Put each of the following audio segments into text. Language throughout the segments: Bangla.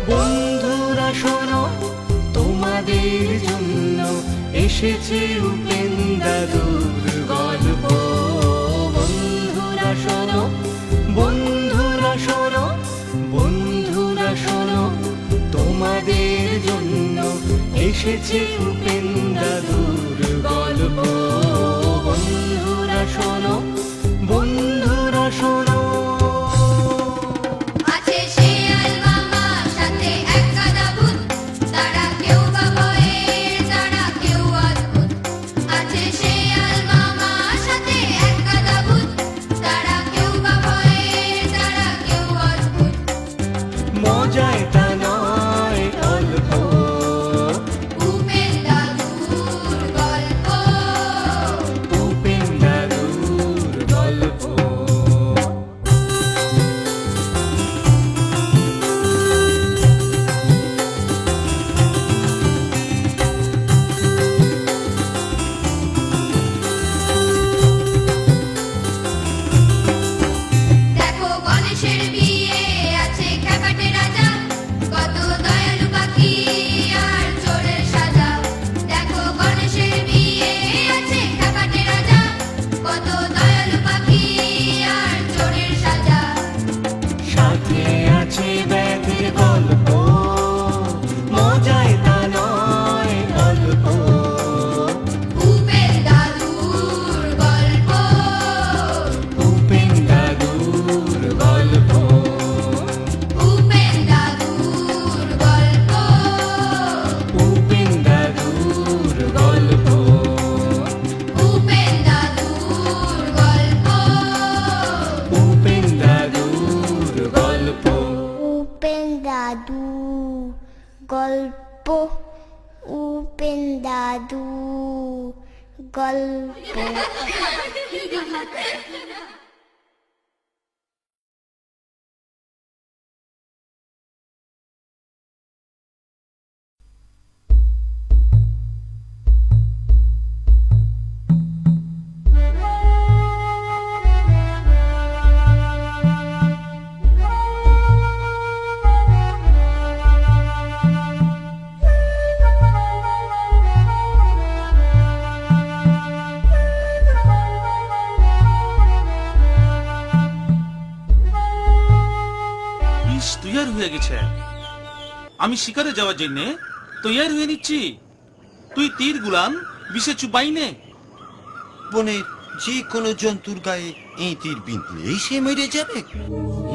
বন্ধুরা শোনো, তোমাদের জন্য এসেছে উপেন দাদুর গল্প। বন্ধুরা শোনো, বন্ধুরা শোনো, বন্ধুরা শোনো, তোমাদের জন্য এসেছে উপেন দাদুর গল্প। বন্ধুরা শোনো, বন্ধুরা শোনো। গল্প, উপেন দাদু গল্প। আমি শিকারে যাওয়ার জন্য তৈয়ার হয়ে নিচ্ছি। তুই তীর গুলান বিষে চুপাই নে। বনের যে কোনো জন্তুর গায়ে এই তীর বিঁধলেই সে মরে যাবে।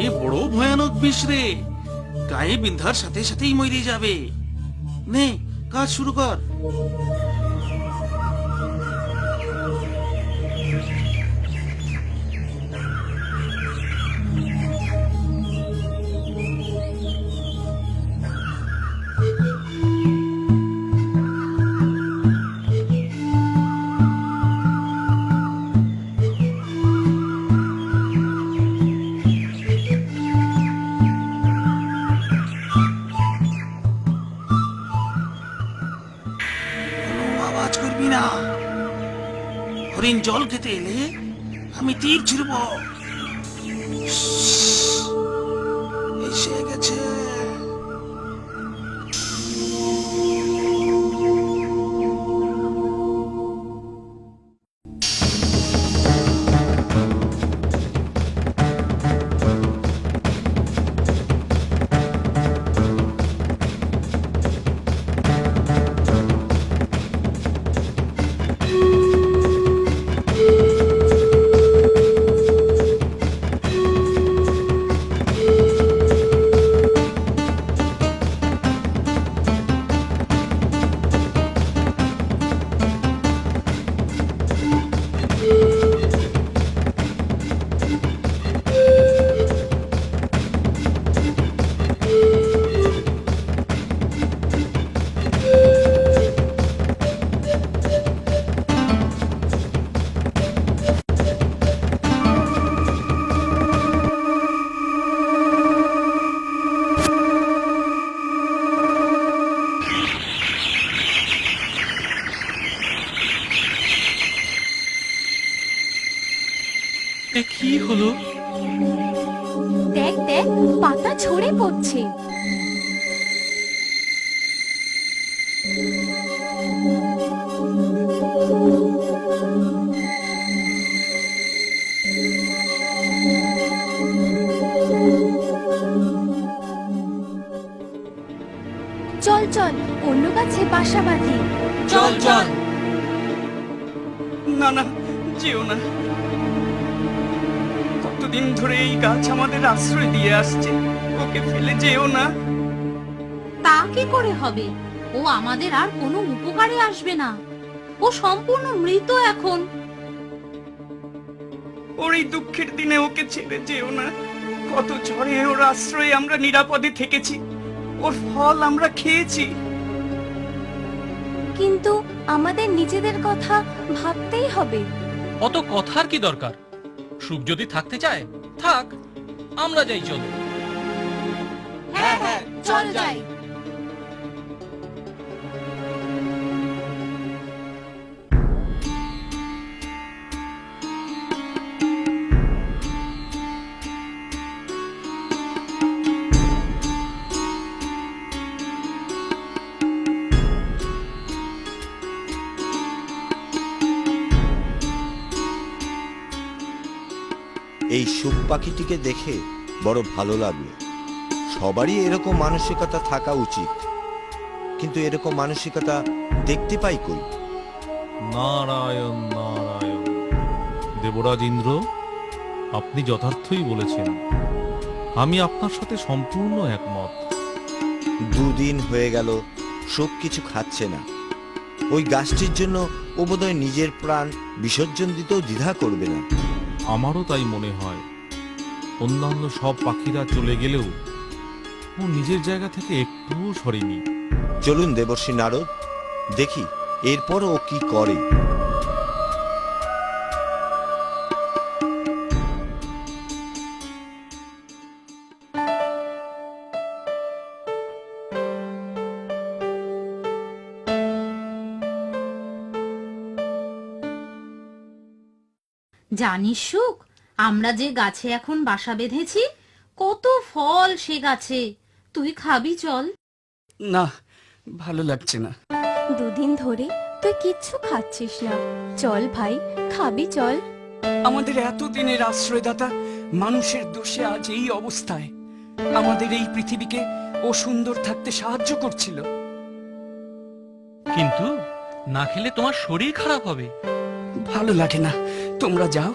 এ বড় ভয়ানক বিষ রে, গায়ে বিন্ধার সাথে সাথেই মরে যাবে। নে কাজ শুরু কর। হরিণ জল খেতে এলে আমি তীর ছুড়ব। এসে গেছে। পাতা ঝরে পড়ছে। চল চল অন্য গাছে বাসা বাঁধি। চল চল। না না, যেও না। কতদিন ধরে এই গাছ আমাদের আশ্রয় দিয়ে আসছে, ওকে ফেলে যেও না। তা কি করে হবে? ও আমাদের আর কোনো উপকারে আসবে না। ও সম্পূর্ণ মৃত এখন। ওর এই দুঃখের দিনে ওকে ছেড়ে যেও না। কত ঝড়ে ওর আশ্রয়ে আমরা নিরাপদে থেকেছি, ওর ফল আমরা খেয়েছি। কিন্তু আমাদের নিজেদের কথা ভাবতেই হবে। অত কথার কি দরকার? সুখ যদি থাকতে চায় থাক, আমরা যাই। চলো। হ্যাঁ হ্যাঁ চল যাই। এই সুখ পাখিটিকে দেখে বড় ভালো লাগলো। সবারই এরকম মানসিকতা থাকা উচিত, কিন্তু এরকম মানসিকতা দেখতে পাই কই? নারায়ণ নারায়ণ। দেবরাজ ইন্দ্র, আপনি যথার্থই বলেছেন। আমি আপনার সাথে সম্পূর্ণ একমত। দুদিন হয়ে গেল শোক কিছু খাচ্ছে না। ওই গাছটির জন্য ও বোধহয় নিজের প্রাণ বিসর্জন দিতেও দ্বিধা করবে না। আমারও তাই মনে হয়। অন্যান্য সব পাখিরা চলে গেলেও ও নিজের জায়গা থেকে একটুও সরেনি। চলুন দেবর্ষী নারদ, দেখি এরপর ও কি করে। জানিস সুখ, আমরা যে গাছে এখন বাসা বেঁধেছি, কত ফল সে গাছে। তুই খাবি? চল। না, ভালো লাগছে না। দুদিন ধরে তুই কিচ্ছু খাচ্ছিস না। চল ভাই, খাবি চল। আমাদের এতদিনের আশ্রয়দাতা মানুষের দোষে আজ এই অবস্থায়। আমাদের এই পৃথিবীকে ও সুন্দর থাকতে সাহায্য করছিল। কিন্তু না খেলে তোমার শরীর খারাপ হবে। ভালো লাগে না, তোমরা যাও,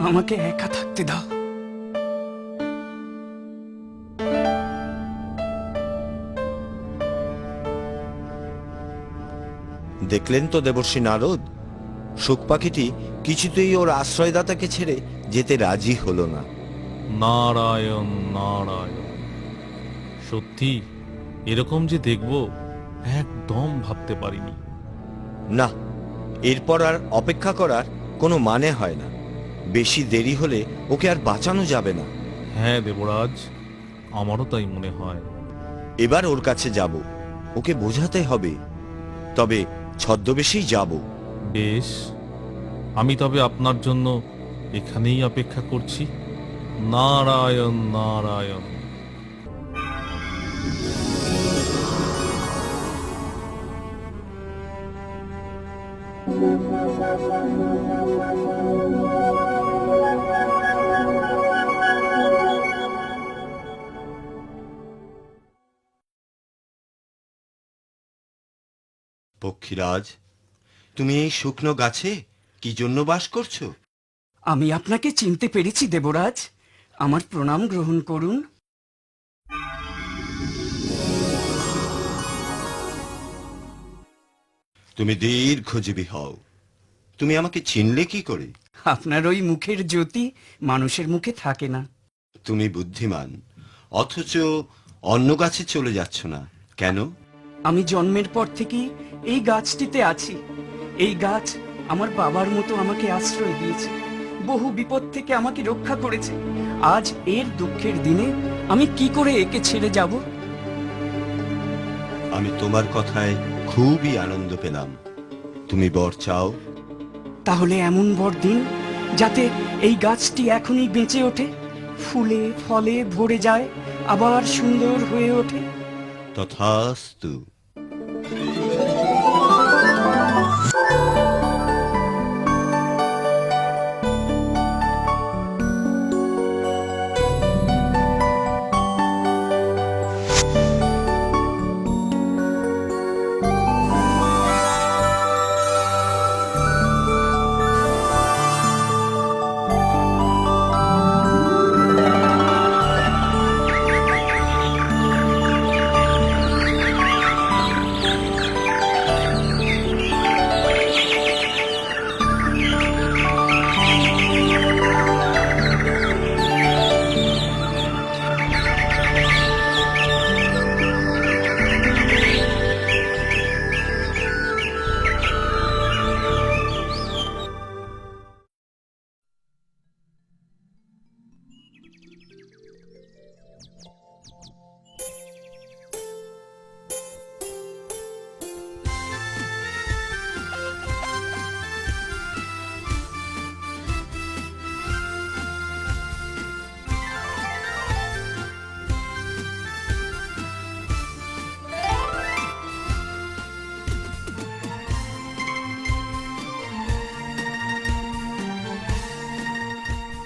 আমাকে একা থাকতে দাও। দেখলেন তো দেবর্ষী নারদ, শোক পাখিটি কিছুতেই ওর আশ্রয়দাতাকে ছেড়ে যেতে রাজি হলো না। নারায়ণ নারায়ণ। সত্যি এরকম যে দেখব একদম ভাবতে পারিনি। না, এরপর আর অপেক্ষা করার কোনো মানে হয় না। বেশি দেরি হলে ওকে আর বাঁচানো যাবে না। হ্যাঁ দেবরাজ, আমারও তাই মনে হয়। এবার ওর কাছে যাব, ওকে বোঝাতে হবে, তবে ছদ্মবেশেই যাব। বেশ, আমি তবে আপনার জন্য এখানেই অপেক্ষা করছি। নারায়ণ নারায়ণ। পক্ষীরাজ, তুমি এই শুকনো গাছে কি জন্য বাস করছো? আমি আপনাকে চিনতে পেরেছি দেবরাজ, আমার প্রণাম গ্রহণ করুন। তুমি দীর্ঘজীবী হও। তুমি আমাকে চিনলে কি করে? আপনার ওই মুখের জ্যোতি মানুষের মুখে থাকে না। তুমি বুদ্ধিমান, অথচ অন্য গাছে চলে যাচ্ছ না কেন? আমি জন্মের পর থেকেই এই গাছটিতে আছি। এই গাছ আমার বাবার মতো আমাকে আশ্রয় দিয়েছে, বহু বিপদ থেকে আমাকে রক্ষা করেছে। আজ এর দুঃখের দিনে আমি কি করে একে ছেড়ে যাব? আমি তোমার কথায় খুবই আনন্দ পেলাম। তুমি বর চাও? তাহলে এমন বর দিন যাতে এই গাছটি এখনই বেঁচে ওঠে, ফুলে ফলে ভরে যায়, আবার সুন্দর হয়ে ওঠে। তথাস্তু।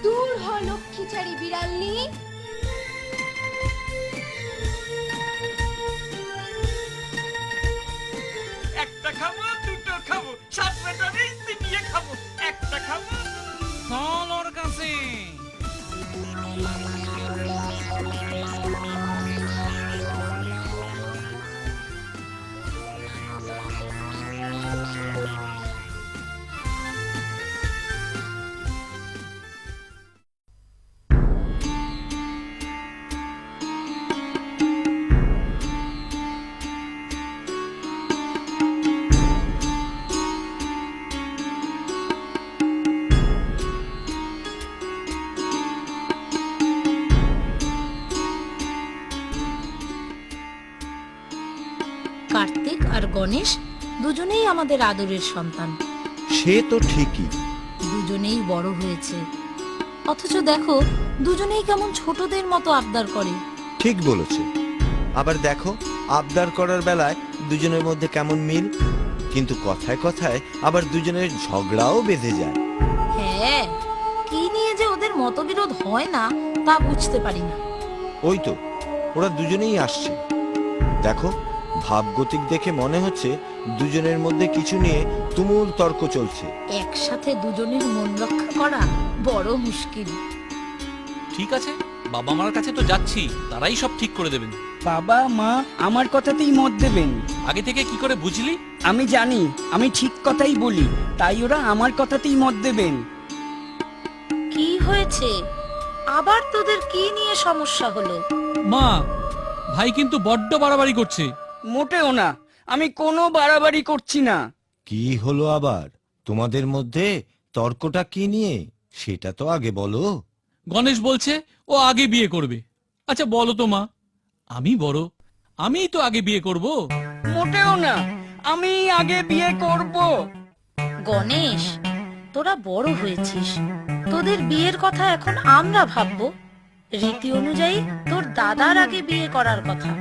দূর হ লক্ষ্মীচারী বিড়ালনি। একটা খাবো, দুটো খাবো, সাত বেটারে নিয়ে খাবো, একটা খাবো। চল ওর কাছে। কার্তিক আর গণেশ দুজনেই আমাদের আদরের সন্তান। সে তো ঠিকই। দুজনেই বড় হয়েছে, অথচ দেখো দুজনেই কেমন ছোটদের মতো আবদার করে। ঠিক বলেছে। আবার দেখো, আবদার করার বেলায় দুজনের মধ্যে কেমন মিল, কিন্তু কথায় কথায় আবার দুজনের ঝগড়াও বেঁধে যায়। হ্যাঁ, কি নিয়ে যে ওদের মতবিরোধ হয় না তা বুঝতে পারি না। ওই তো, ওরা দুজনেই আসছে। দেখো, ভাবগতিক দেখে মনে হচ্ছে দুজনের মধ্যে কিছু নিয়ে তুমুল তর্ক চলছে। একসাথে দুজনের মন রক্ষা করা বড় মুশকিল। ঠিক আছে, বাবা মার কাছে তো যাচ্ছি, তারাই সব ঠিক করে দেবেন। বাবা মা আমার কথাতেই মত দেবেন। আগে থেকে কি করে বুঝলি? আমি জানি আমি ঠিক কথাই বলি, তাই ওরা আমার কথাতেই মত দেবেন। কি হয়েছে আবার? তোদের কি নিয়ে সমস্যা হলো? মা, ভাই কিন্তু বড্ড বাড়াবাড়ি করছে। মোটেও না, আমি কোনো বাড়াবাড়ি করছি না। কি হলো আবার তোমাদের মধ্যে? তর্কটা কি নিয়ে সেটা তো আগে বলো। গণেশ বলছে ও আগে বিয়ে করবে। আচ্ছা বলো তো মা, আমি বড়, আমিই তো আগে বিয়ে করব। মোটেও না, আমি আগে বিয়ে করব। গণেশ, তোরা বড় হয়েছিস, তোদের বিয়ের কথা এখন আমরা ভাববো। রীতি অনুযায়ী তোর দাদার আগে বিয়ে করার কথা।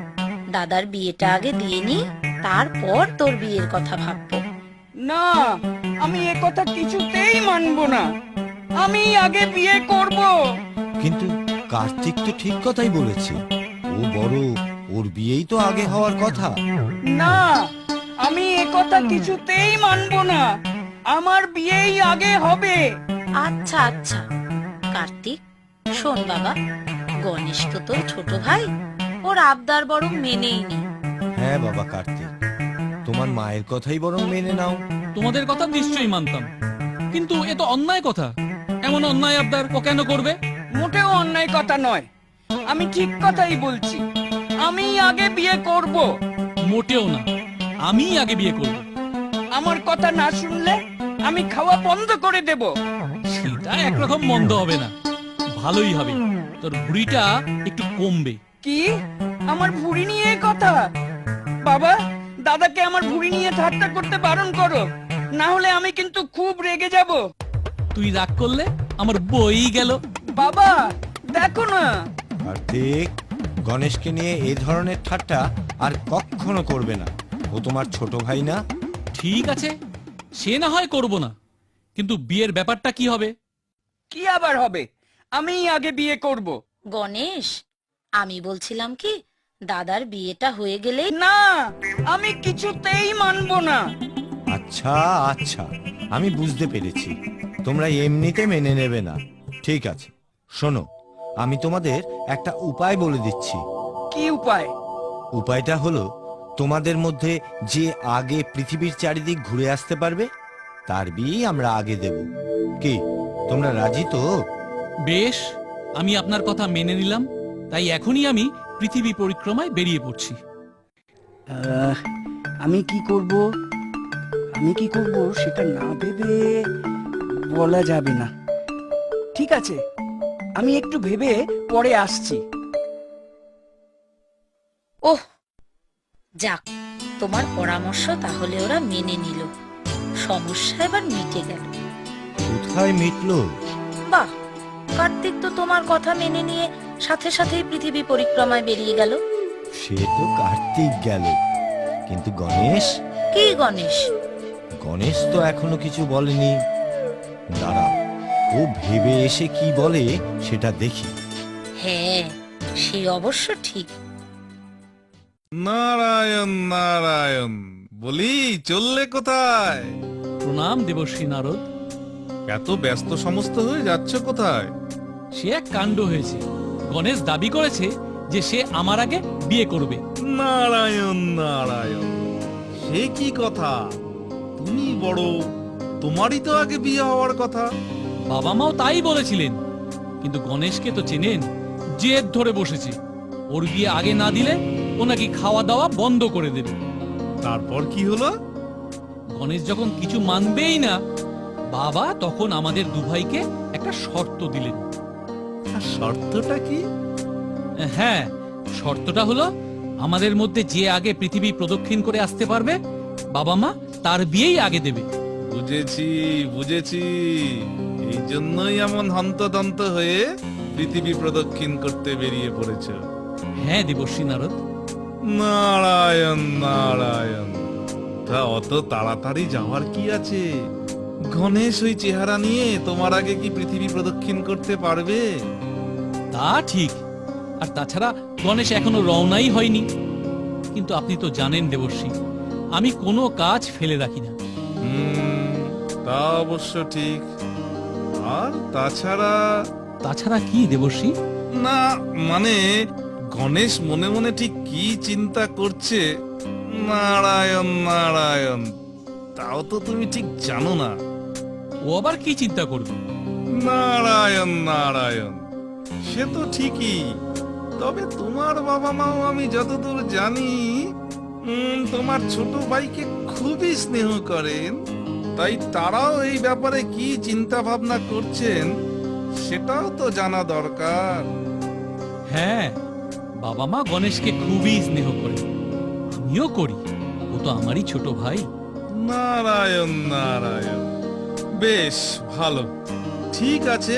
দাদার বিয়েটা আগে দিয়ে নি, তারপর তোর বিয়ের কথা ভাববো। না, আমি এ কথা কিছুতেই মানবো না। আমি আগে বিয়ে করব। কিন্তু কার্তিক তো ঠিক কথাই বলেছে, ও বড়, ওর বিয়েই তো আগে হওয়ার কথা। না, আমি এ কথা কিছুতেই মানবো না। আমার বিয়েই আগে হবে। আচ্ছা আচ্ছা কার্তিক, শোন বাবা, গণেশ তো তোর ছোট ভাই, ওর আবদার বরং মেনেই নি। হ্যাঁ বাবা কার্তিক, তোমার মায়ের কথাই বরং মেনে নাও। তোমাদের কথা নিশ্চয়ই মানতাম, কিন্তু এ তো অন্যায় কথা। এমন অন্যায় আবদার ও কেন করবে? মোটেও অন্যায় কথা নয়, আমি ঠিক কথাই বলছি। আমি আগে বিয়ে করব। মোটেও না, আমি আগে বিয়ে করব। আমার কথা না শুনলে আমি খাওয়া বন্ধ করে দেব। সেটা একরকম মন্দ হবে না, ভালোই হবে। তোর ভুঁড়িটা একটু কমবে। কি? আমার ভুঁড়ি নিয়ে কথা? বাবা, দাদাকে আমার ভুঁড়ি নিয়ে ঠাট্টা করতে বারণ করো, না হলে আমি কিন্তু খুব রেগে যাব। তুই রাগ করলে আমার বই গেল। বাবা, দেখো না। কার্তিক, গণেশকে নিয়ে এই ধরনের ঠাট্টা আর কখনো করবে না। ও তোমার ছোট ভাই না? ঠিক আছে, সে না হয় করব না, কিন্তু বিয়ের ব্যাপারটা কি হবে? কি আবার হবে? আমি আগে বিয়ে করব। গণেশ, আমি বলছিলাম কি, দাদার বিয়েটা হয়ে গেলে না, আমি কিছুতেই মানবো না। আচ্ছা আচ্ছা, আমি বুঝতে পেরেছি, তোমরা এমনিতে মেনে নেবে না। ঠিক আছে, শোনো, আমি তোমাদের একটা উপায় বলে দিচ্ছি। কি উপায়? উপায়টা হলো, তোমাদের মধ্যে যে আগে পৃথিবীর চারিদিক ঘুরে আসতে পারবে তার বিয়ে আমরা আগে দেব। কি, তোমরা রাজি তো? বেশ, আমি আপনার কথা মেনে নিলাম। তাই এখনই আমি পৃথিবী পরিক্রমায় বেরিয়ে পড়ছি। আমি কি করব সেটা না ভেবে বলা যাবে না। ঠিক আছে, আমি একটু ভেবে পরে আসছি। ওহ, যাক, তোমার পরামর্শ তাহলে ওরা মেনে নিল। সমস্যা এবার মিটে গেল। কোথায় মিটলো? বাহ, কার্তিক তো তোমার কথা মেনে নিয়ে সাথে সাথেই পৃথিবী পরিক্রমায় বেরিয়ে গেল। সে তো কার্তিক গেল, কিন্তু গণেশ? কি গণেশ? গণেশ তো এখনো কিছু বলেনি। দাঁড়া, ও ভেবে এসে কি বলে সেটা দেখি। হ্যাঁ, সে অবশ্য ঠিক। নারায়ণ নারায়ণ, বলি চললে কোথায়? প্রণাম দেবশ্রী নারদ। এত ব্যস্ত সমস্ত হয়ে যাচ্ছ কোথায়? সে এক কাণ্ড হয়েছে। গণেশ দাবি করেছে যে সে আমার আগে বিয়ে করবে। নারায়ণ নারায়ণ, সে কি কথা? তুমি বড়, তোমারই তো আগে বিয়ে হওয়ার কথা। বাবা মাও তাই বলেছিলেন, কিন্তু গণেশকে তো চেনেন, জেদ ধরে বসেছে। ওর বিয়ে আগে না দিলে ও নাকি খাওয়া দাওয়া বন্ধ করে দেবে। তারপর কি হলো? গণেশ যখন কিছু মানবেই না, বাবা তখন আমাদের দুভাইকে একটা শর্ত দিলেন। আর শর্তটা কি? হ্যাঁ, শর্তটা হলো, আমাদের মধ্যে যে আগে পৃথিবী প্রদক্ষিণ করে আসতে পারবে, বাবা মা তার বিয়েই আগে দেবে। বুঝেছি বুঝেছি, এই জন্যই এমন হন্তদন্ত হয়ে পৃথিবী প্রদক্ষিণ করতে বেরিয়ে পড়েছ। হ্যাঁ দেবশ্রী নারদ। নারায়ণ নারায়ণ, তা অত তাড়াতাড়ি যাওয়ার কি আছে? গণেশ ওই চেহারা নিয়ে তোমার আগে কি পৃথিবী প্রদক্ষিণ করতে পারবে? তা ঠিক, আর তাছাড়া গণেশ এখনো রওনাই হয়নি। কিন্তু আপনি তো জানেন দেবশ্রী, আমি কোনো কাজ ফেলে রাখি না। তা অবশ্য ঠিক। আর তাছাড়া? তাছাড়া কি দেবশ্রী? না মানে, গণেশ মনে মনে ঠিক কি চিন্তা করছে, নারায়ণ নারায়ণ, তাও তো তুমি ঠিক জানো না। ও আবার কি চিন্তা করবে? নারায়ণ নারায়ণ, সে তো ঠিকই। তবে তোমার বাবা মাও আমি যতদূর জানি তোমার ছোট ভাইকে খুবই স্নেহ করেন। তাই তারাও এই ব্যাপারে কি চিন্তা ভাবনা করছেন সেটাও তো জানা দরকার। হ্যাঁ, বাবা মা গণেশকে খুবই স্নেহ করে, আমিও করি। ও তো আমারই ছোট ভাই। নারায়ণ নারায়ণ, বেশ ভালো। ঠিক আছে,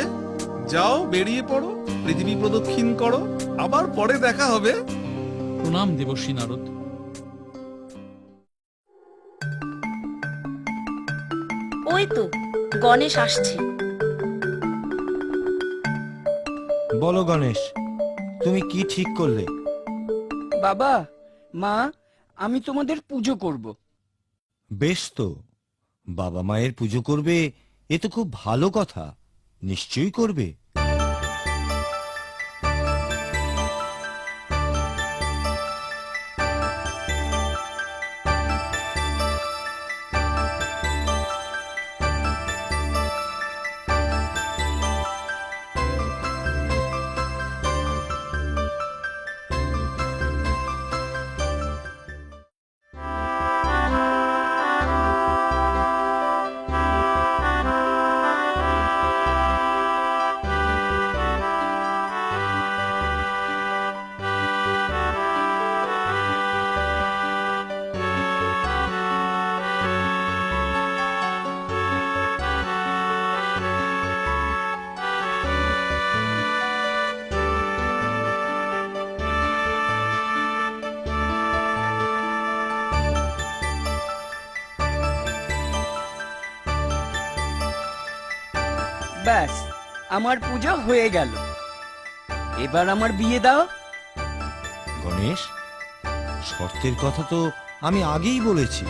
যাও, বেরিয়ে পড়ো, পৃথিবী প্রদক্ষিণ করো, আবার পরে দেখা হবে। প্রণাম দেবশ্রী নারদ। ওই তো গণেশ আসছে। বলো গণেশ, তুমি কি ঠিক করলে? বাবা মা, আমি তোমাদের পুজো করব। বেশ তো, বাবা মায়ের পুজো করবে, এ তো খুব ভালো কথা। নিশ্চয়ই করবে। ব্যাস, আমার পুজো হয়ে গেল। এবার আমার বিয়ে দাও। গণেশ, শর্তের কথা তো আমি আগেই বলেছি।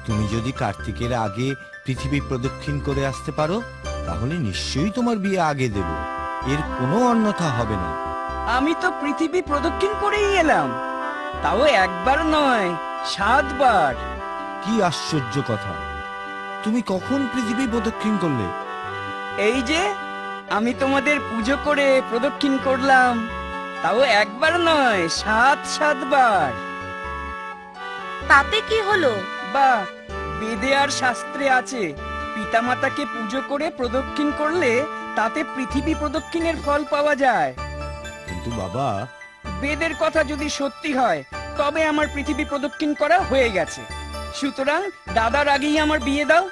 তুমি যদি কার্তিকের আগে পৃথিবী প্রদক্ষিণ করে আসতে পারো, তাহলে নিশ্চয়ই তোমার বিয়ে আগে দেব। এর কোনো অন্যথা হবে না। আমি তো পৃথিবী প্রদক্ষিণ করেই এলাম, তাও একবার নয়, 7 বার। কি আশ্চর্য কথা! তুমি কখন পৃথিবী প্রদক্ষিণ করলে? এই যে আমি তোমাদের পুজো করে প্রদক্ষিণ করলাম, তাও একবার নয়, 7 বার। তাতে কি হলো? বা বেদে আর শাস্ত্রে আছে, পিতামাতাকে পুজো করে প্রদক্ষিণ করলে তাতে পৃথিবী প্রদক্ষিণের ফল পাওয়া যায়। কিন্তু বাবা, বেদের কথা যদি সত্যি হয়, তবে আমার পৃথিবী প্রদক্ষিণ করা হয়ে গেছে। সুতরাং দাদার আগেই আমার বিয়ে দাও,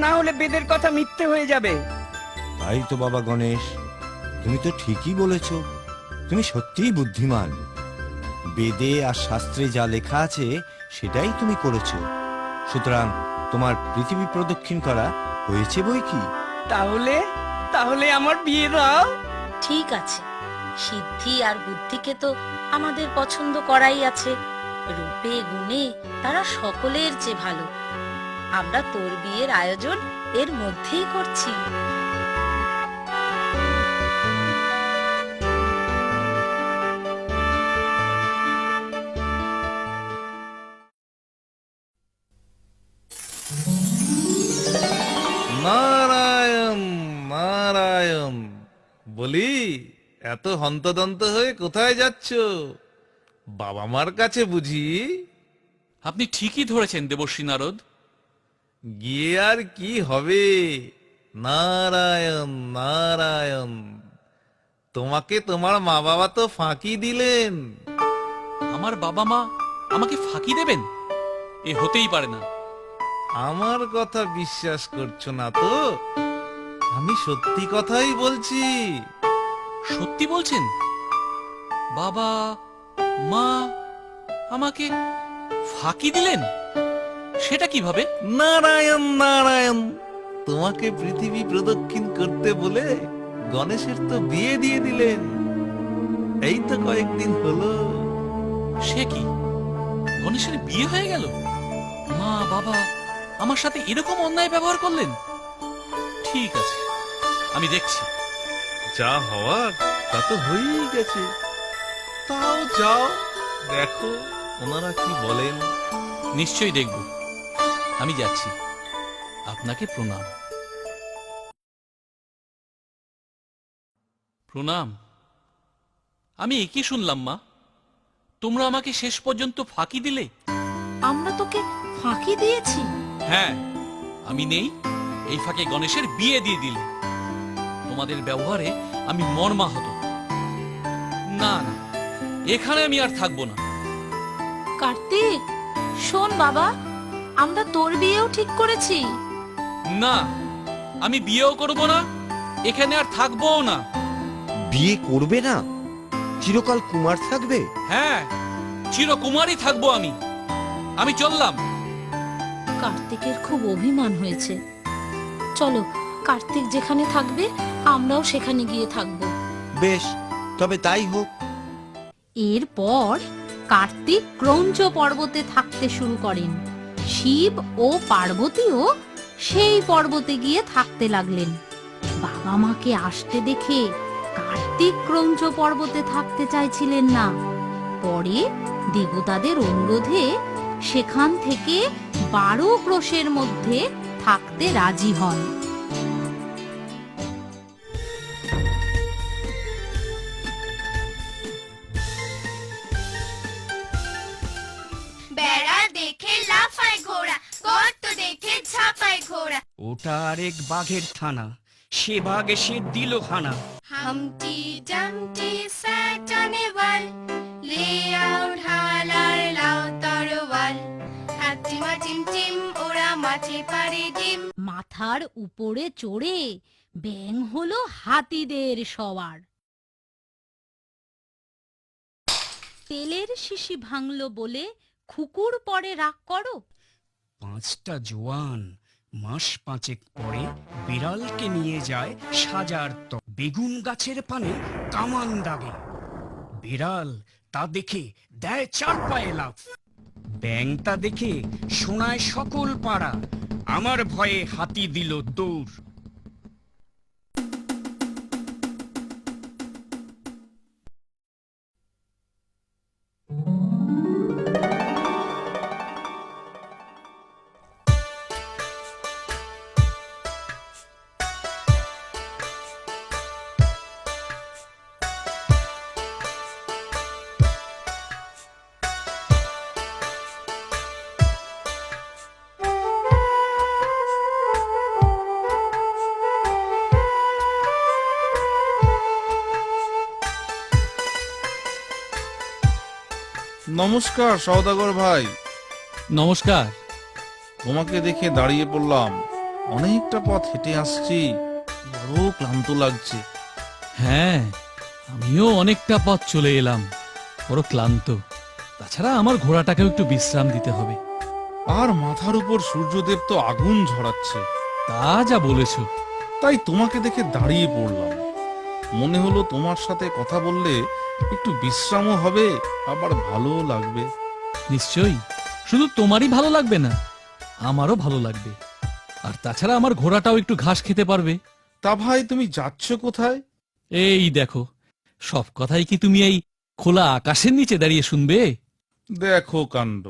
না হলে বেদের কথা মিথ্যে হয়ে যাবে। তাই তো বাবা গণেশ, তুমি তো ঠিকই বলেছ। তুমি সত্যিই বুদ্ধিমান। বেদে আর শাস্ত্রে যা লেখা আছে সেটাই তুমি করেছো। সুতরাং তোমার পৃথিবী প্রদক্ষিণ করা হয়েছে বই কি। তাহলে তাহলে আমার বিয়ে দাও। ঠিক আছে, সিদ্ধি আর বুদ্ধিকে তো আমাদের পছন্দ করাই আছে। রূপে গুণে তারা সকলের চেয়ে ভালো। আমরা তোর বিয়ের আয়োজন এর মধ্যেই করছি। নারায়ণ নারায়ণ। বলি, এত হন্তদন্ত হয়ে কোথায় যাচ্ছ? বাবা মার কাছে বুঝি? আপনি ঠিকই ধরেছেন দেবর্ষী নারদ। গিয়ে আর কি হবে? নারায়ণ নারায়ণ। তোমাকে তোমার মা বাবা তো ফাঁকি দিলেন। আমার বাবা মা আমাকে ফাঁকি দেবেন? এ হতেই পারে না। আমার কথা বিশ্বাস করছো না তো? আমি সত্যি কথাই বলছি। সত্যি বলছেন? বাবা মা আমাকে ফাঁকি দিলেন? সেটা কিভাবে? নারায়ণ নারায়ণ। তোমাকে পৃথিবী প্রদক্ষিণ করতে বলে গণেশের তো বিয়ে দিয়ে দিলেন। এই তো কয়েকদিন হলো। সে কি, গণেশের বিয়ে হয়ে গেল? মা বাবা আমার সাথে এরকম অন্যায় ব্যবহার করলেন? ঠিক আছে, আমি দেখছি। যা হওয়ার তা তো হয়েই গেছে। তাও যাও, দেখো ওনারা কি বলেন। নিশ্চয়ই দেখব। আমি যাচ্ছি। আপনাকে প্রণাম। প্রণাম। আমি একই শুনলাম মা, তোমরা আমাকে শেষ পর্যন্ত ফাঁকি দিলে। আমরা তোকে ফাঁকি দিয়েছি? হ্যাঁ, আমি নেই, এই ফাঁকে গণেশের বিয়ে দিয়ে দিলে। তোমাদের ব্যবহারে আমি মর্মাহত। না না, এখানে আমি আর থাকবো না। কার্তিক, শোন বাবা, আমরা তোর বিয়েও ঠিক করেছি। না, আমি বিয়েও করব না, এখানে আর থাকবোও না। বিয়ে করবে না? চিরকাল কুমার থাকবে? হ্যাঁ, চিরকুমারই থাকবো আমি। আমি চললাম। কার্তিকের খুব অভিমান হয়েছে। চলো, কার্তিক যেখানে থাকবে আমরাও সেখানে গিয়ে থাকবো। বেশ, তবে তাই হোক। এরপর কার্তিক ক্রৌঞ্চ পর্বতে থাকতে শুরু করেন। শিব ও পার্বতীও সেই পর্বতে গিয়ে থাকতে লাগলেন। বাবা মাকে আসতে দেখে কার্তিক ক্রৌঞ্চ পর্বতে থাকতে চাইছিলেন না। পরে দেবতাদের অনুরোধে সেখান থেকে 12 ক্রোশের মধ্যে থাকতে রাজি হন। বেড়া দেখে লাফায় ঘোড়া, গর্ত দেখে ঝাঁপায় ঘোড়া। ওটা আরেক বাঘের থানা, সে বাঘ এসে দিল হানা। হামটি ডামটি স্যাট অন এ ওয়াল, লে আউট হালার লাউ তরোয়াল। হাতিমা টিম ওরা মাঠে পারে ডিম। মাথার উপরে চড়ে ব্যাং হলো হাতিদের সওয়ার। তেলের শিশি ভাঙলো বলে খুকুর পরে রাগ করো? 5টা জোয়ান মাস 5 পরে বিড়ালকে নিয়ে যায় সাজার বেগুন গাছের পানে কামান দাগে। বিড়াল তা দেখে দেয় 4 পায়ে লাফ। ব্যাঙ তা দেখে শোনায় সকল পাড়া, আমার ভয়ে হাতি দিল দৌড়। নমস্কার সওদাগর ভাই। নমস্কার। তোমাকে দেখে দাঁড়িয়ে পড়লাম। অনেকটা পথ হেঁটে আসছি, বড় ক্লান্ত লাগছে। হ্যাঁ, আমিও অনেকটা পথ চলে এলাম, বড় ক্লান্ত। তাছাড়া আমার ঘোড়াটাকেও একটু বিশ্রাম দিতে হবে। আর মাথার উপর সূর্যদেব তো আগুন ঝরাচ্ছে। তা যা বলেছ। তাই তোমাকে দেখে দাঁড়িয়ে পড়লাম। মনে হলো তোমার সাথে কথা বললে একটু বিশ্রামও হবে, আবার ভালোও লাগবে। নিশ্চয়ই, শুধু তোমারই ভালো লাগবে না, আমারও ভালো লাগবে। আর তাছাড়া আমার ঘোড়াটাও একটু ঘাস খেতে পারবে। তা ভাই, তুমি যাচ্ছ কোথায়? এই দেখো, সব কথাই কি তুমি এই খোলা আকাশের নিচে দাঁড়িয়ে শুনবে? দেখো কাণ্ড।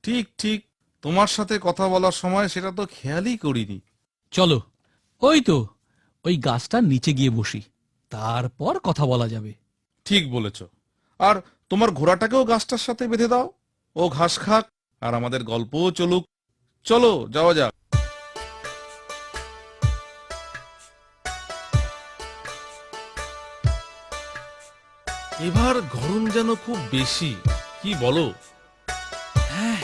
ঠিক ঠিক, তোমার সাথে কথা বলার সময় সেটা তো খেয়ালই করিনি। চলো, ওই তো ওই গাছটার নিচে গিয়ে বসি, তারপর কথা বলা যাবে। ঠিক বলেছ। আর তোমার ঘোড়াটাকেও গাছটার সাথে বেঁধে দাও, ও ঘাস খাক আর আমাদের গল্পও চলুক। চলো যাওয়া যাক। এবার গরম যেন খুব বেশি, কি বলো? হ্যাঁ,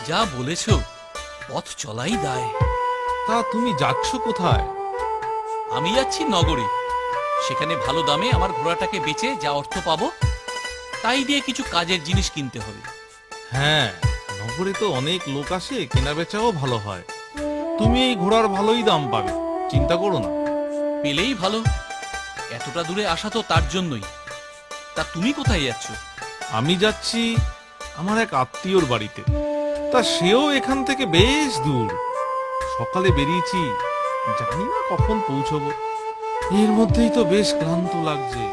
যা বলেছ, পথ চলাই দায়। তা তুমি যাচ্ছ কোথায়? আমি যাচ্ছি নগরে। সেখানে ভালো দামে আমার ঘোড়াটাকে বেচে যা অর্থ পাবো, তাই দিয়ে কিছু কাজের জিনিস কিনতে হবে। হ্যাঁ, নগরে তো অনেক লোক আসে, কেনা বেচাও ভালো হয়। তুমি এই ঘোড়ার ভালোই দাম পাবে, চিন্তা করো না। পেলেই ভালো, এতটা দূরে আসা তো তার জন্যই। তা তুমি কোথায় যাচ্ছ? আমি যাচ্ছি আমার এক আত্মীয়র বাড়িতে। তা সেও এখান থেকে বেশ দূর। সকালে বেরিয়েছি, জানি না কখন পৌঁছবো। এর মধ্যেই তো বেশ ক্লান্ত লাগছে।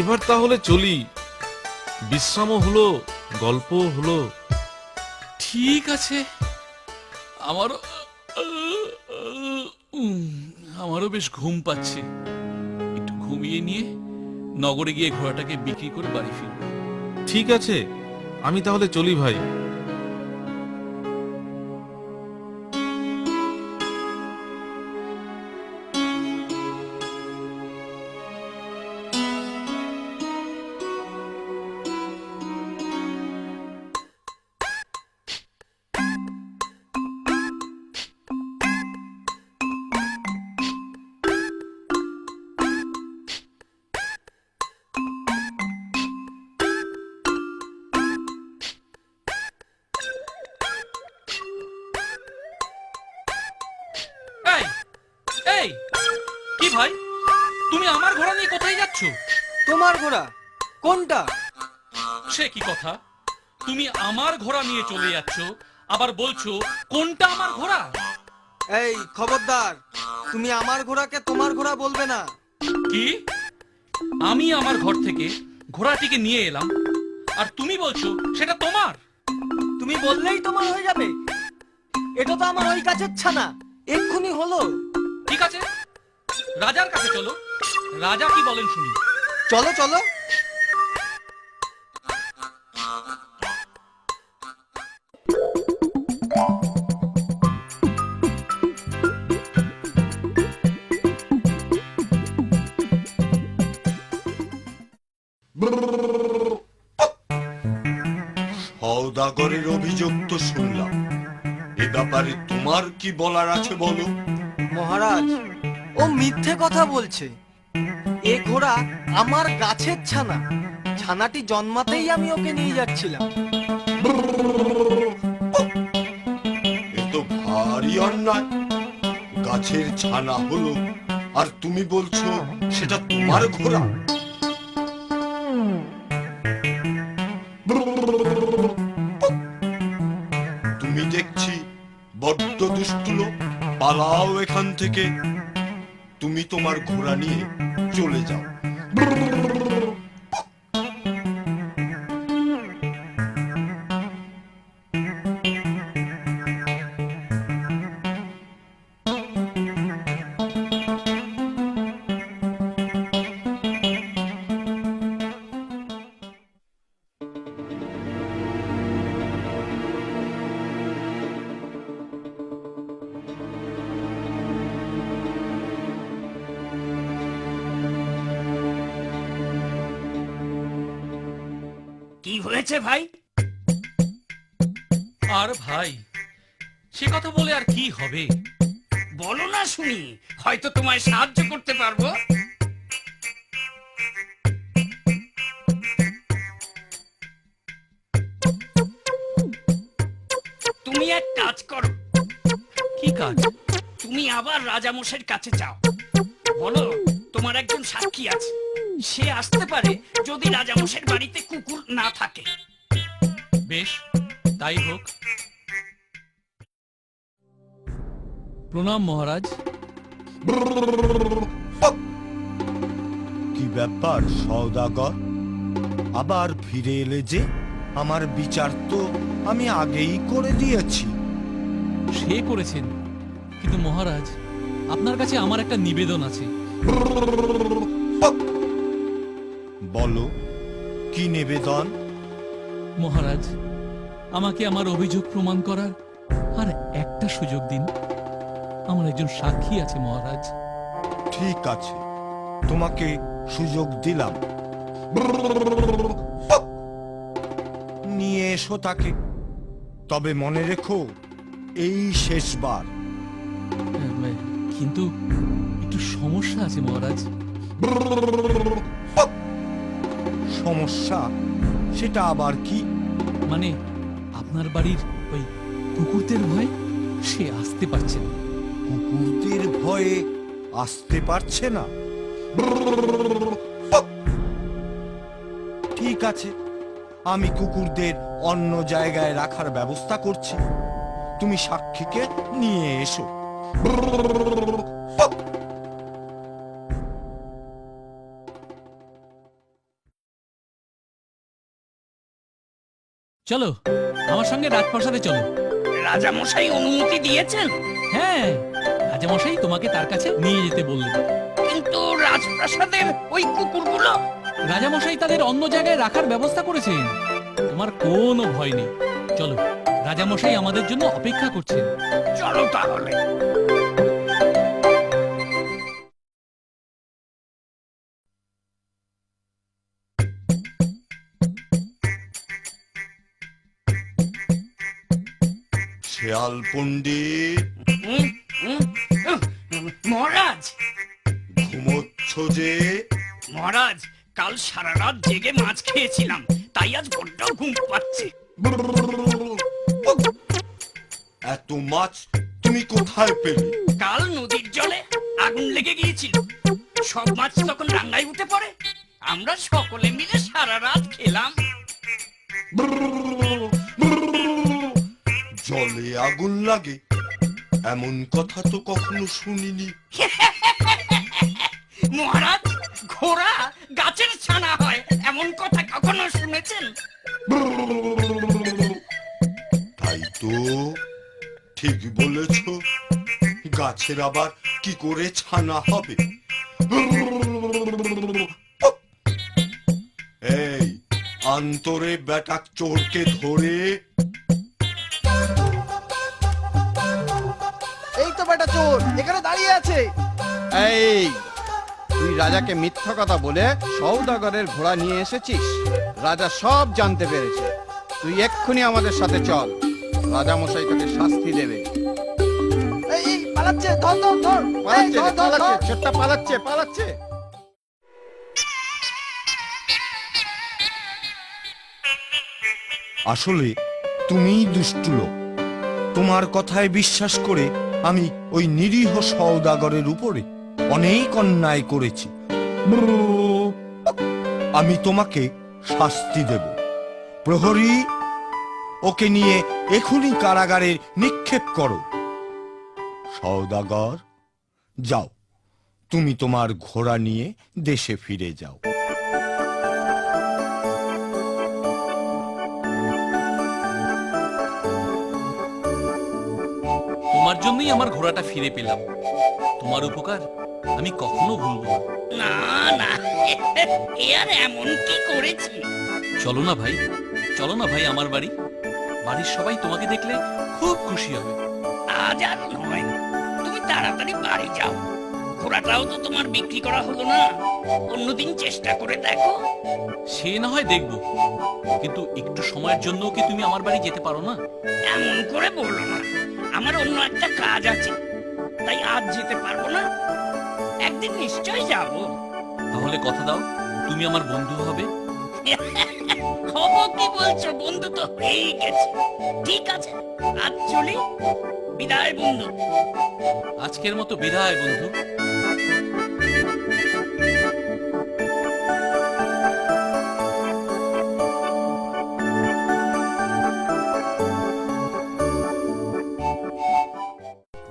এবার তাহলে চলি, বিশ্রামও হলো, গল্পও হলো। ঠিক আছে, আমারও বেশ ঘুম পাচ্ছে। একটু ঘুমিয়ে নিয়ে নগরে গিয়ে ঘোড়াটাকে বিক্রি করে বাড়ি ফিরব। ঠিক আছে, আমি তাহলে চলি ভাই। এই এই কি ভাই, তুমি আমার ঘোড়া নিয়ে কোথায় যাচ্ছ? তোমার ঘোড়া কোনটা? সে কি কথা, তুমি আমার ঘোড়া নিয়ে চলে যাচ্ছ, আবার বলছো কোনটা আমার ঘোড়া? এই খবরদার, তুমি আমার ঘোড়াকে তোমার ঘোড়া বলবে না। কি? আমি আমার ঘর থেকে ঘোড়াটিকে নিয়ে এলাম, আর তুমি বলছো সেটা তোমার? তুমি বললেই তোমার হয়ে যাবে? এটা তো আমার ওই কাছের ছানা, এক্ষুনি হলো। ঠিক আছে, রাজার কাছে চলো, রাজা কি বলেন শুনি। চলো চলো। সওদাগরের অভিযোগ তো শুনলাম, এ ব্যাপারে তোমার কি বলার আছে বলো। মহারাজ, ও মিথ্যে কথা বলছে। এ ঘোড়া আমার গাছের ছানা। ছানাটি জন্মাতেই আমি ওকে নিয়ে যাচ্ছিলাম। এ তো ভারী অন্যায়। গাছের ছানা হলো আর তুমি বলছো সেটা তোমার ঘোড়া। তুমি দেখছি বড্ড দুষ্টু লোক। পালাও এখান থেকে। তুমি তোমার ঘোড়া নিয়ে চলে যাও। কি হয়েছে ভাই? আর ভাই, সে কথা বলে আর কি হবে? বলো না শুনি, হয়তো তোমায় সাহায্য করতে পারবো। তুমি এক কাজ করো। কি কাজ? তুমি আবার রাজামশাইয়ের কাছে যাও, বলো তোমার একজন সাক্ষী আছে, সে আসতে পারে যদি রাজামশাইয়ের বাড়িতে কুকুর না থাকে। বেশ, তাই হোক। প্রণাম মহারাজ। কি ব্যাপার সওদাগর, আবার ফিরে এলে যে? আমার বিচার তো আমি আগেই করে দিয়েছি। সে করেছেন, কিন্তু মহারাজ আপনার কাছে আমার একটা নিবেদন আছে। বলো, কি নিবেদন? মহারাজ, আমাকে আমার অভিযোগ প্রমাণ করার আর একটা সুযোগ দিন। আমার একজন সাক্ষী আছে মহারাজ। ঠিক আছে, তোমাকে সুযোগ দিলাম। নিয়ে এসো তাকে। তবে মনে রেখো, এই শেষবার। কিন্তু একটু সমস্যা আছে মহারাজ। সমস্যা? সেটা আবার কি? মানে আপনার বাড়ির ওই কুকুরদের ভয় সে আসতে পারছে না। কুকুরদের ভয়ে আসতে পারছে না? ঠিক আছে, আমি কুকুরদের অন্য জায়গায় রাখার ব্যবস্থা করছি। তুমি সাক্ষীকে নিয়ে এসো। চলো আমার সঙ্গে রাজপ্রাসাদে চলো। রাজামশাই অনুমতি দিয়েছেন? হ্যাঁ, রাজামশাই তোমাকে তার কাছে নিয়ে যেতে বললেন। কিন্তু রাজপ্রাসাদের ওই কুকুরগুলো? রাজামশাই তাদের অন্য জায়গায় রাখার ব্যবস্থা করেছেন। তোমার কোনো ভয় নেই। চলো, রাজামশাই আমাদের জন্য অপেক্ষা করছেন। চলো তাহলে। শেয়াল পণ্ডিত, মহারাজ, ঘুমোচ্ছ যে? মহারাজ, কাল সারা রাত জেগে মাছ খেয়েছিলাম, তাই আজ বড্ড ঘুম পাচ্ছে। এত মাছ তুমি কোথায় পেলে? কাল নদীর জলে আগুন লেগে গিয়েছিল, সব মাছ তখন ডাঙ্গায় উঠে পড়ে। আমরা সকলে মিলে সারা রাত খেলাম। জলে আগুন লাগে এমন কথা তো কখনো শুনিনি। মহারাজ, ঘোড়া গাছের ছানা হয় এমন কথা কখনো শুনেছেন? তাই তো, ঠিক বলেছ। গাছের আবার কি করে ছানা হবে? এই আন্তরে বেটা চোরকে ধরে। এই তো বেটা চোর এখানে দাঁড়িয়ে আছে। এই, তুই রাজাকে মিথ্যা কথা বলে সওদাগরের ঘোড়া নিয়ে এসেছিস। রাজা সব জানতে পেরেছে। তুই এক্ষুনি আমাদের সাথে চল, রাজামশাই তোকে শাস্তি দেবে। এই পালাচ্ছে, ধর ধর ধর, পালাচ্ছে রে, পালাচ্ছে, ছোট্টা পালাচ্ছে, পালাচ্ছে। আসলে তুমিই দুষ্টু লোক। তোমার কথায় বিশ্বাস করে আমি ওই নিরীহ সওদাগরের উপরে অনেক অন্যায় করেছি। আমি তোমাকে শাস্তি দেব। প্রহরী, ওকে নিয়ে এখনই কারাগারে নিক্ষেপ করো। সওদাগর, যাও, তুমি তোমার ঘোড়া নিয়ে দেশে ফিরে যাও। তোমার জন্যই আমার ঘোড়াটা ফিরে পেলাম। তোমার উপকার আমি কখনো ভুলবো না। না না, এ আর এমন কি করেছি? চলো না ভাই, চলো না ভাই আমার বাড়ি। বাড়ির সবাই তোমাকে দেখলে খুব খুশি হবে। আজ আর নয়, তুমি তাড়াতাড়ি বাড়ি যাও। ঘোড়াটাও তো তোমার বিক্রি করা হলো না, অন্যদিন চেষ্টা করে দেখো। সে না হয় দেখবো, কিন্তু একটু সময়ের জন্য কি তুমি আমার বাড়ি যেতে পারো না? এমন করে বললো না, আমার অন্য একটা কাজ আছে, তাই আজ যেতে পারবো না, একদিন নিশ্চয়ই যাব। তাহলে কথা দাও, তুমি আমার বন্ধু হবে। হব কি বলছো? বন্ধু তো হয়েই গেছে। ঠিক আছে, আজ চলি। বিদায় বন্ধু। আজকের মতো বিদায় বন্ধু।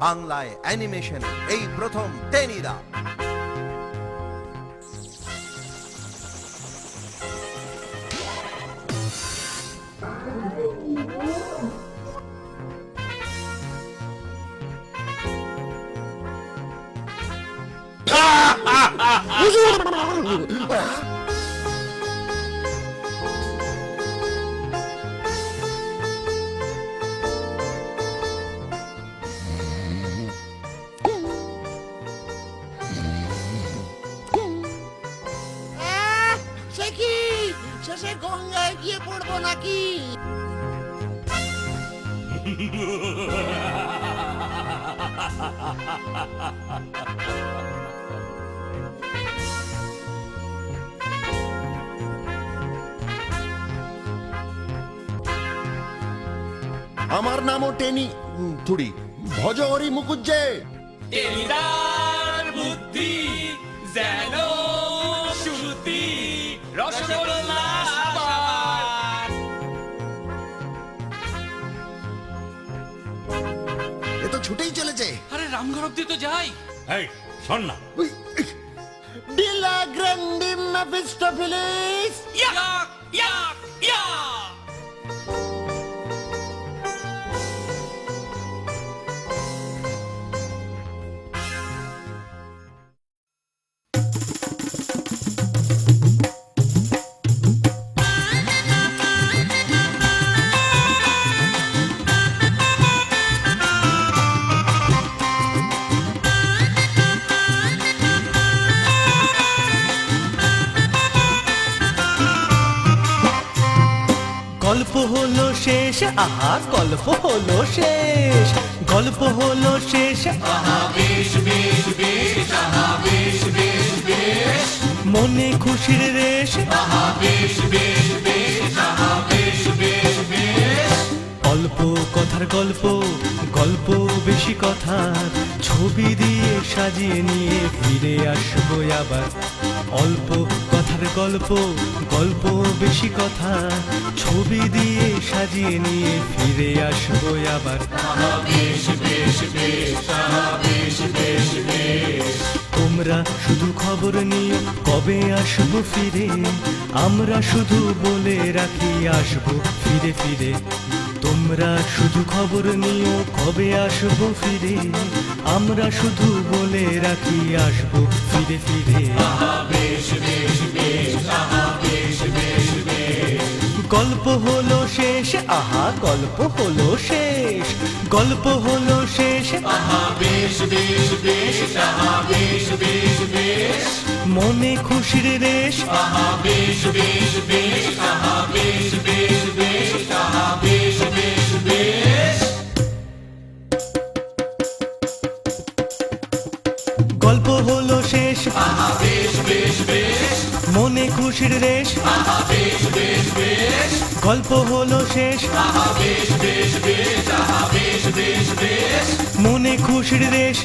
বাংলায় অ্যানিমেশন এই প্রথম টেনিদা। সে কি শেষে গঙ্গায় গিয়ে পড়বো নাকি? আমার নামও টেনি থুড়ি ভজহরি মুকুজ্জে। টেনিদার বুদ্ধি যেন শুরুতি রসগোল্লা আবার। এ তো ছুটেই চলেছে। আরে রামঘর অব্দি তো যাই। এই শোন না, ডিলা গ্র্যান্ডি মেফিস্টোফেলিস। ইয়াক ইয়াক ইয়া। গল্প হলো শেষ, আহা গল্প হলো শেষ, গল্প হলো শেষ, আহা বেশ বেশ বেশ, আহা বেশ বেশ বেশ, মনে খুশির রেশ, আহা বেশ বেশ বেশ, আহা বেশ বেশ বেশ। অল্প কথার গল্প, গল্প বেশি কথার, ছবি দিয়ে সাজিয়ে নিয়ে ফিরে আসবো আবার। অল্প কথার গল্প, গল্প বেশি কথা, ছবি দিয়ে সাজিয়ে নিয়ে ফিরে আসবো আবার। বেশ বেশ বেশ, বেশ বেশ বেশ। তোমরা শুধু খবর নিও কবে আসবো ফিরে, আমরা শুধু বলে রাখি আসবো ফিরে ফিরে। তোমরা শুধু খবর নিও কবে আসবো ফিরে, আমরা শুধু বলে রাখি আসবো ফিরে ফিরে। বেশ বেশ বেশ, বেশ বেশ বেশ। গল্প হলো শেষ, আহা গল্প হলো শেষ, গল্প হলো শেষ মনে খুশির রেশ গল্প হলো শেষ মনে খুশির রেশ গল্প হলো শেষ মনে খুশির রেশ